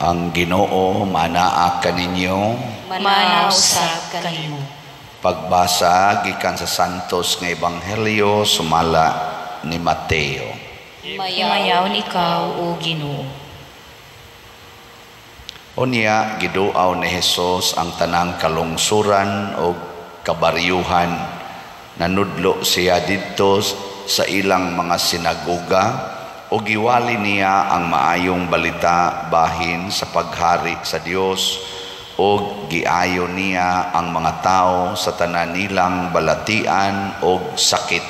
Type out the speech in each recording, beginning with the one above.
Ang Ginoo manaa kaninyo. Manaw sa kanimo. Pagbasa gikan sa santos nga ebanghelyo sumala ni Mateo. Himayaw ikaw o Ginoo. Unya giduaw ni Hesus ang tanang kalungsuran o kabaryuhan. Nanudlo siya didto sa ilang mga sinagoga o giwali niya ang maayong balita bahin sa paghari sa Dios o giayo niya ang mga tao sa tanan nilang balatian o sakit.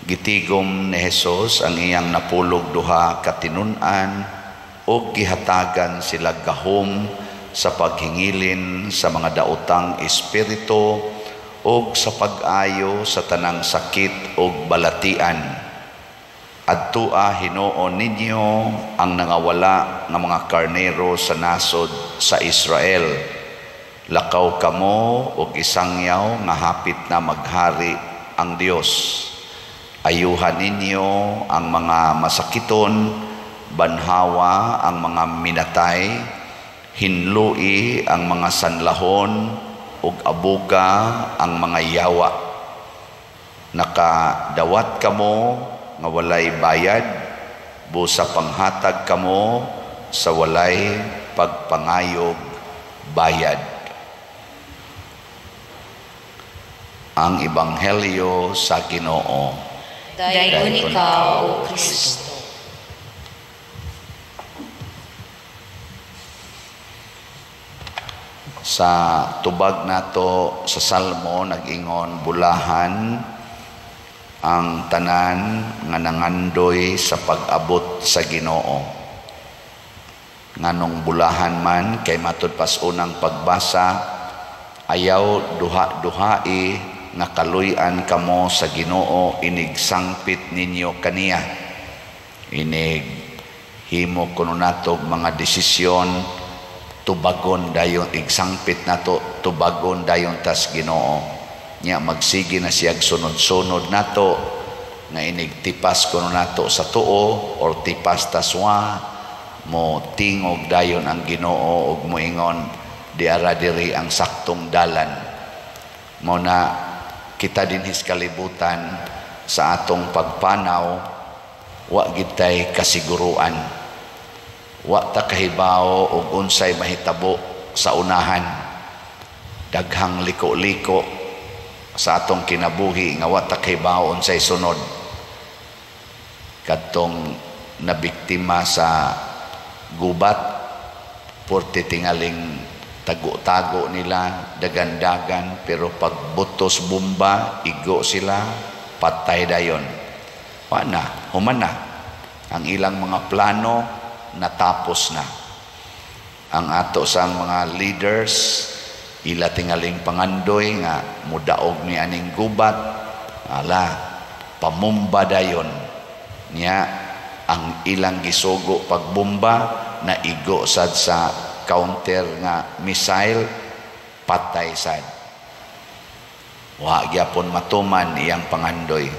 Gitigom ni Hesus ang iyang napulog duha katinun-an o gihatagan sila gahom sa paghingilin sa mga daotang espiritu o sa pag-ayo sa tanang sakit o balatian. Adtua hinuon ninyo ang nangawala ng mga karnero sa nasod sa Israel. Lakaw kamo og isangyaw nga hapit na maghari ang Dios. Ayuhan ninyo ang mga masakiton, banhawa ang mga minatay, hinlui ang mga sanlahon, ug abuga ang mga yawa. Nakadawat kamo nga walay bayad, busa panghatag kamo sa walay pagpangayog bayad. Ang ebanghelyo sa Ginoo. Dayon ikaw o Kristo. Sa tubag nato sa Salmo nag-ingon, bulahan ang tanan nga nangandoy sa pag-abot sa Ginoo. Nganong bulahan man kay matud pas unang pagbasa, ayaw duha-duhai nga kaluy-an kamo sa Ginoo, inig sangpit ninyo kaniya. Inig himo kuno nato mga desisyon, tubagon dayon igsangpit nato, tubagon dayon tas Ginoo. Nya magsige na siyag sunod-sunod nato nga inig tipas kuno nato sa tuo or tipas taswa mo tingog dayon ang Ginoo ug moingon di ara diri ang saktong dalan. Mo na kita dinhis kalibutan sa atong pagpanaw, wa gid tay kasiguruan, wa ta kahibaw og unsay mahitabo sa unahan. Daghang liko-liko sa atong kinabuhi nga wa ta kahibaw unsay sunod. Kadtong nabiktima sa gubat, porte tingaling tago-tago nila, dagan-dagan, pero pagbutos bomba, igo sila, patay dayon. Wana, human na. Ang ilang mga plano, natapos na. Ang ato sang mga leaders, ila tingaling pangandoy nga mudaog ni aning gubat, ala, pamumba dayon. Nya, ang ilang gisugo pagbomba, na igo sad sa counter nga missile, patay sad. Wa gyapon matuman iyang pangandoy.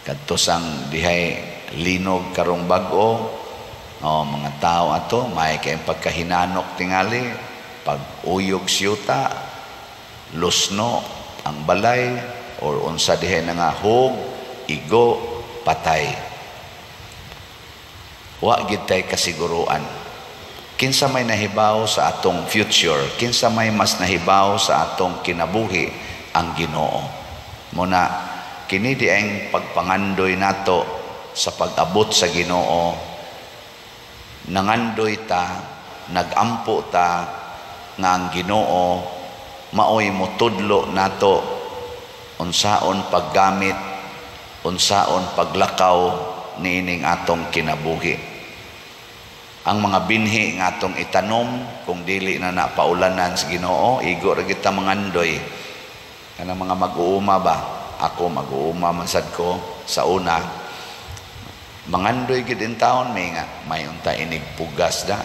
Kadto sang dihay linog karong bag-o, mga tao ato may kay pagkahinanok tingali, pag uyog siyuta, lusno ang balay or unsa dihay na nga hug, igo, patay. Wa gid tay kasiguruan. Kinsa may nahibaw sa atong future, kinsa may mas nahibaw sa atong kinabuhi, ang Ginoo. Muna kini di ang pagpangandoy nato sa pag-abot sa Ginoo. Nangandoy ta, nagampo ta nga ang Ginoo maoy motudlo nato unsaon paggamit, unsaon paglakaw niining atong kinabuhi. Ang mga binhi nga atong itanom, kung dili na napaulanan sa Ginoo, igo ra kita mangandoy. Kanang mga mag-uuma ba? Ako mag-uuma man sad ko sa una. Mangandoy gid in taon may unta inig pugas da.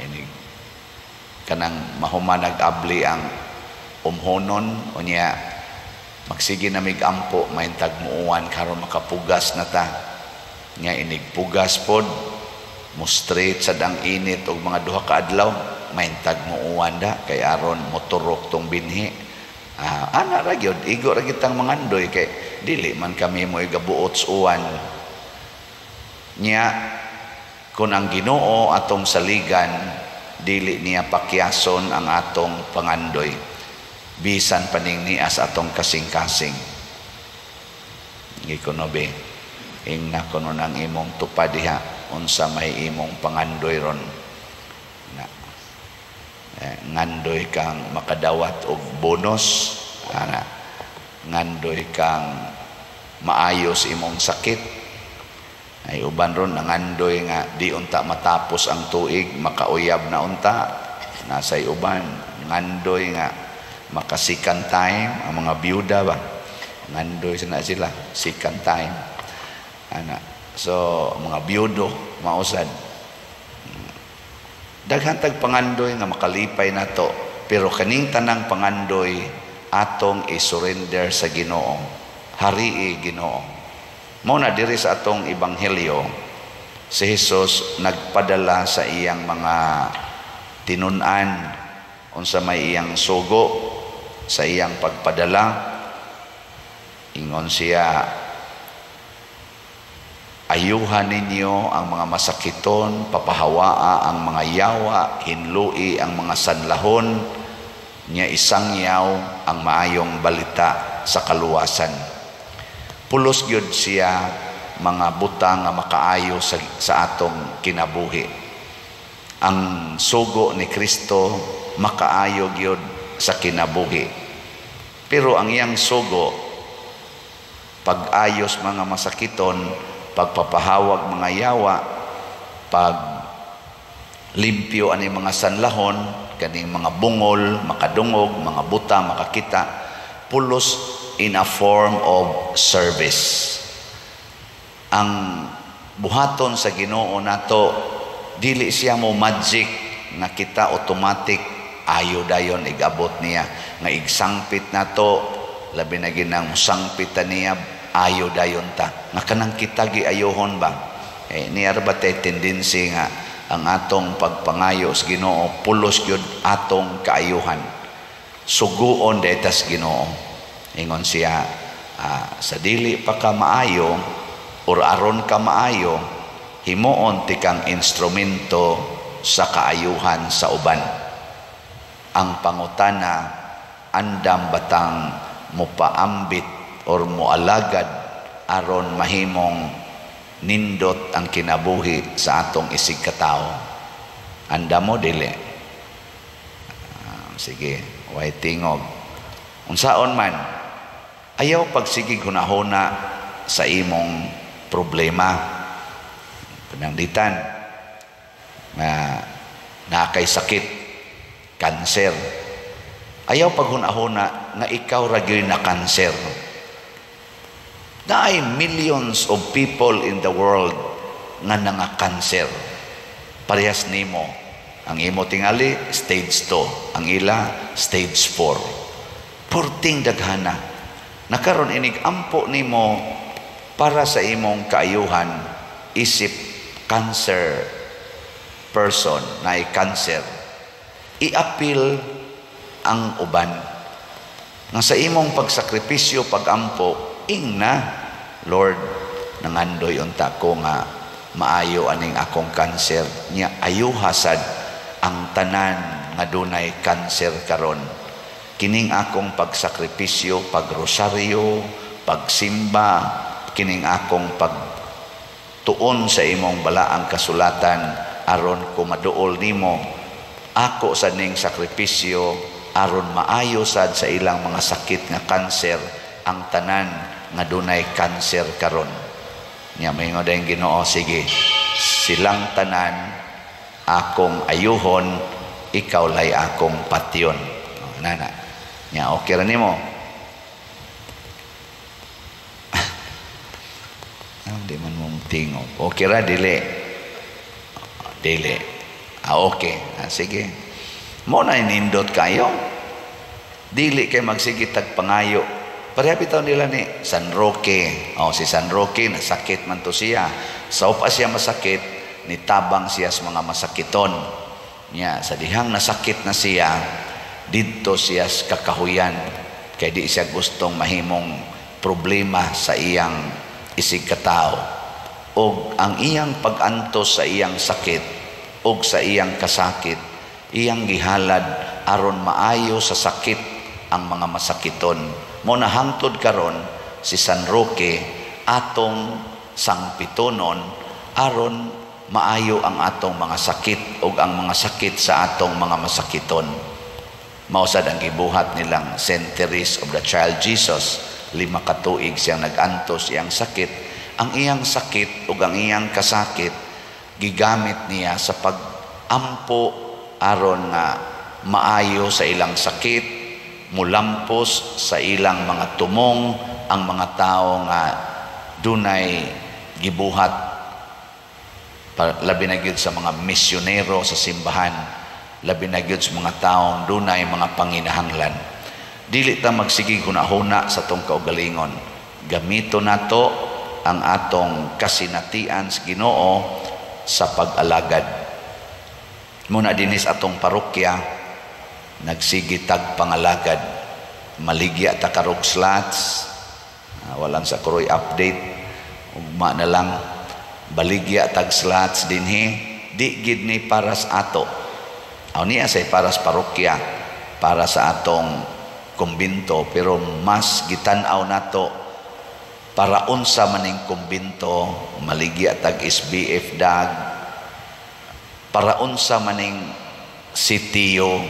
Inig kanang mahuman nag-abli ang umhonon unya magsige na migampo may tagmuuan karon makapugas na ta. Nya inig pugas pod Mo-straight sad ang init og mga duha ka adlaw, maintag mo uwan da kay aron moturok tong binhi. Ana ra gyud, igo ra kitang mangandoy kay dili man kami mo igabuot sa uwan. Nya kun ang Ginoo atong saligan, dili niya pakyason ang atong pangandoy bisan paning nias atong kasing-kasing. Gikunobe ing nakono nang imong tupad diha unsa may imong pangandoy ron na ngandoy kang makadawat og bonus, ana ngandoy kang maayos imong sakit. Ay uban ron nangandoy nga di unta matapos ang tuig, makauyab na unta. Nasay uban ngandoy nga makasikan time ang mga byuda ba, ngandoy na sila sikan time ana. So mga byudo mausad daghan tag pangandoy nga makalipay nato, pero kaning tanang pangandoy atong i-surrender sa Ginoo. Harii Ginoo. Mao na diri sa atong ebanghelyo, si Jesus nagpadala sa iyang mga tinun-an unsa may iyang sugo sa iyang pagpadala. Ingon siya, ayuhan ninyo ang mga masakiton, papahawaa ang mga yawa, hinlui ang mga sanlahon, niya isangyaw ang maayong balita sa kaluwasan. Pulos gyud siya mga butang nga makaayo sa atong kinabuhi. Ang sugo ni Kristo makaayo gyud sa kinabuhi. Pero ang iyang sugo, pag-ayos mga masakiton, pagpapahawag mga yawa, pag limpyo ani mga sanlahon, kaning mga bungol, makadungog, mga buta, makakita, pulos in a form of service. Ang buhaton sa Ginoo nato, dili siya mo magic na kita automatic ayo dayon igabot niya nga igsangpit nato, labi na ginang sangpitan niya ayo dayon ta nga kanang kita giayohon ba. Niya ba tay tendency nga ang atong pagpangayo sa Ginoo pulos gyud atong kaayuhan, suguon detas Ginoo. Ingon siya, sa dili pa ka maayo or aron ka maayo, himuon ti kang instrumento sa kaayuhan sa uban. Ang pangutana, andam batang mupaambit or mualagad aron mahimong nindot ang kinabuhi sa atong isig katao. Anda mo dili? Sige, way tingog. Unsaon man, ayaw pagsigig hunahuna sa imong problema. Pananglitan na kay sakit, kanser. Ayaw paghunahuna nga ikaw ra gyud na kanser. Naay millions of people in the world nga nangakanser. Parehas nimo. Ang imo tingali stage 2, ang ila stage 4. Purting daghana. Nakaron inig ampo nimo para sa imong kaayuhan, isip cancer person na cancer, i-appeal ang uban nga sa imong pagsakripisyo, pagampo, ingna, Lord, nangandoy unta ko nga maayo aning akong cancer, niya ayuhasad ang tanan nga dunay cancer karon. Kining akong pagsakripisyo, pagrosaryo, pagsimba, kining akong pagtuon sa imong balaang kasulatan aron ko maduol nimo, ako sa ning sakripisyo aron maayo sad sa ilang mga sakit nga kanser ang tanan nga dunay kanser karon. Nya mayngon dayong Ginoo, sige, silang tanan akong ayuhon, ikaw lay akong patyon. Nana, nya okay ra nimo? Di man mong tingog. Okay ra dili? Dili. Okay. Sige. Mo na inindot kayo. Dili kay magsige tag pangayo. Pareha bitaw nila ni San Roque. Si San Roque nasakit man to siya. Sa upa siya masakit, nitabang siya sa mga masakiton niya. Sa dihang nasakit na siya, didto siya sa kakahuyan, kay di siya gustong mahimong problema sa iyang isig katao. Og ang iyang pag-antos sa iyang sakit og sa iyang kasakit, iyang gihalad aron maayo sa sakit ang mga masakiton. Mo na hangtod karon si San Roque atong sangpitonon aron maayo ang atong mga sakit ug ang mga sakit sa atong mga masakiton. Mausad ang gibuhat nilang St. Therese of the Child Jesus, 5 ka tuig siyang nag-antos iyang sakit. Ang iyang sakit ug ang iyang kasakit gigamit niya sa pag-ampo aron nga maayo sa ilang sakit, mulampos sa ilang mga tumong ang mga tao nga dunay gibuhat, labi na gyud sa mga misyonero sa simbahan, labi na gyud sa mga taong dunay mga panginahanglan. Dili ta magsigi hunahuna sa tong kaugalingon. Gamito nato ang atong kasinatian sa Ginoo sa pag-alagad. Muna dinis atong parokya nagsigi tag pangalagad. Maligya ta karog slots, walang sa kuroy update, ugma na lang baligya tag slots dinhi, di gid ni para sa ato. Aw niya say para sa parokya, para sa atong kumbinto, pero mas gitan-aw nato para unsa maning kumbinto, maligya tag SBF dag, para unsa maning sitiyo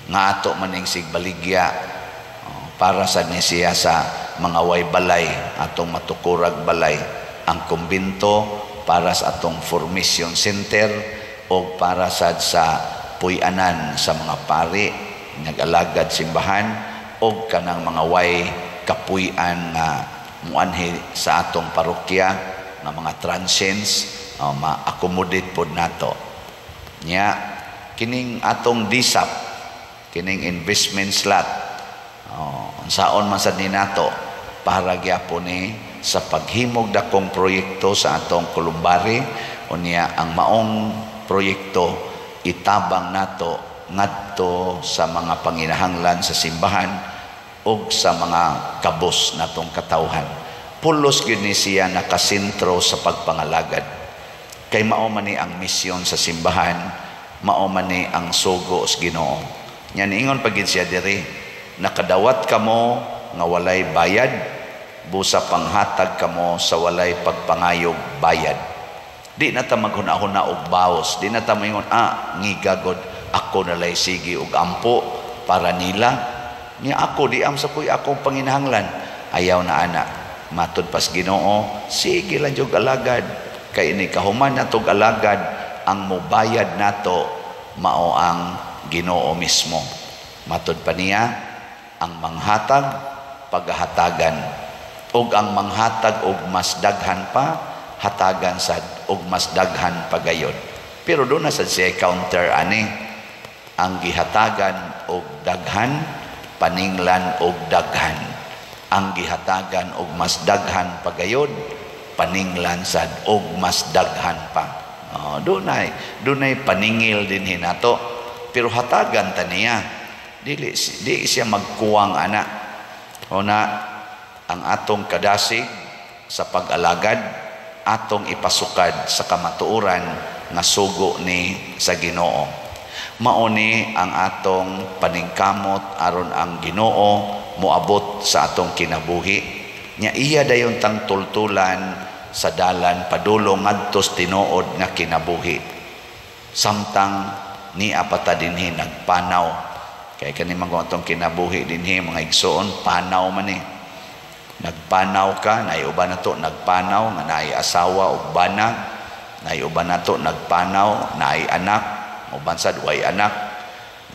nga ato maning sigbaligya, para sa ni siya sa mga way balay, atong matukurag balay. Ang kumbinto para sa atong formation center o para sa puy-anan sa mga pari nag-alagad simbahan o kanang mga way kapuy-an nga muanhi sa atong parokya nga mga transients, ma-accommodate pod nato nya. Kining atong DSAP, kining investment slot, unsaon man sad ni nato para gyapon ni sa paghimog dakong proyekto sa atong Columbari, unya ang maong proyekto itabang nato ngadto sa mga panginahanglan sa simbahan o sa mga kabos natong katawhan. Pulos gyud ni siya nakasentro sa pagpangalagad, kay mao man ni ang misyon sa simbahan, mao man ni ang sugo sa Ginoo. Nya niingon pagid siya diri, nakadawat kamo nga walay bayad, busa panghatag kamo sa walay pagpangayog bayad. Di na ta maghuna-huna og baos, di na ta moingon ngigagod ako nalay sige og ampo para nila. Nya ako di am sa kuy akong panginahanglan. Ayaw na ana. Matud pas Ginoo, sige lang jud alagad, kay ini kahuman natog alagad, ang mobayad nato mao ang Ginoo mismo. Matud pa niya, ang manghatag paghatagan, og ang manghatag og mas daghan pa hatagan sad og mas daghan pagayod. Pero doon na sad siya counter ani, ang gihatagan og daghan paninglan og daghan, ang gihatagan og mas daghan pagayod paninglan sad og mas daghan pa. Dunay paningil din hinato, pero hatagan ta niya, di siya magkuwang ana. Una, ang atong kadasig sa pag-alagad atong ipasukad sa kamatuoran nga sugo ni sa Ginoo. Mao ni ang atong paningkamot aron ang Ginoo moabot sa atong kinabuhi. Nya iya dayon tang tultulan sa dalan padulong ngadto sa tinuod nga kinabuhi. Samtang ni apata dinhi nagpanaw, kay kani man atong kinabuhi dinhi mga igsoon, panaw man ni. Nagpanaw ka, nay uban nato nagpanaw nga naay asawa ug bana, nay uban nato nagpanaw naay anak, uban sad way anak,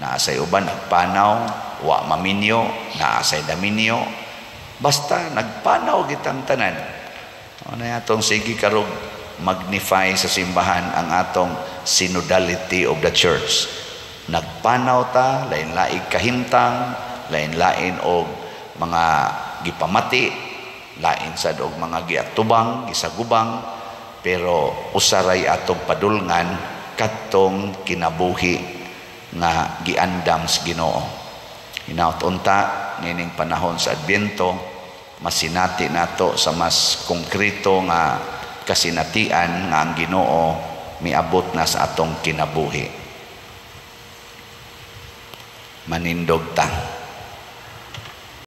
naasay uban nagpanaw wa maminyo, naasay daminyo. Basta nagpanaw gitang tanan. Ano atong sige karog magnify sa simbahan ang atong synodality of the church. Nagpanaw ta, lain-laing kahimtang, lain-lain og mga gipamati, lain sad og mga giatubang, gisagubang, pero usaray atong padulngan kadtong kinabuhi nga giandam sa Ginoo. Hinaut unta nining panahon sa Adbyento, masinati nato sa mas konkreto nga kasinatian nga ang Ginoo miabot na sa atong kinabuhi. Manindog ta.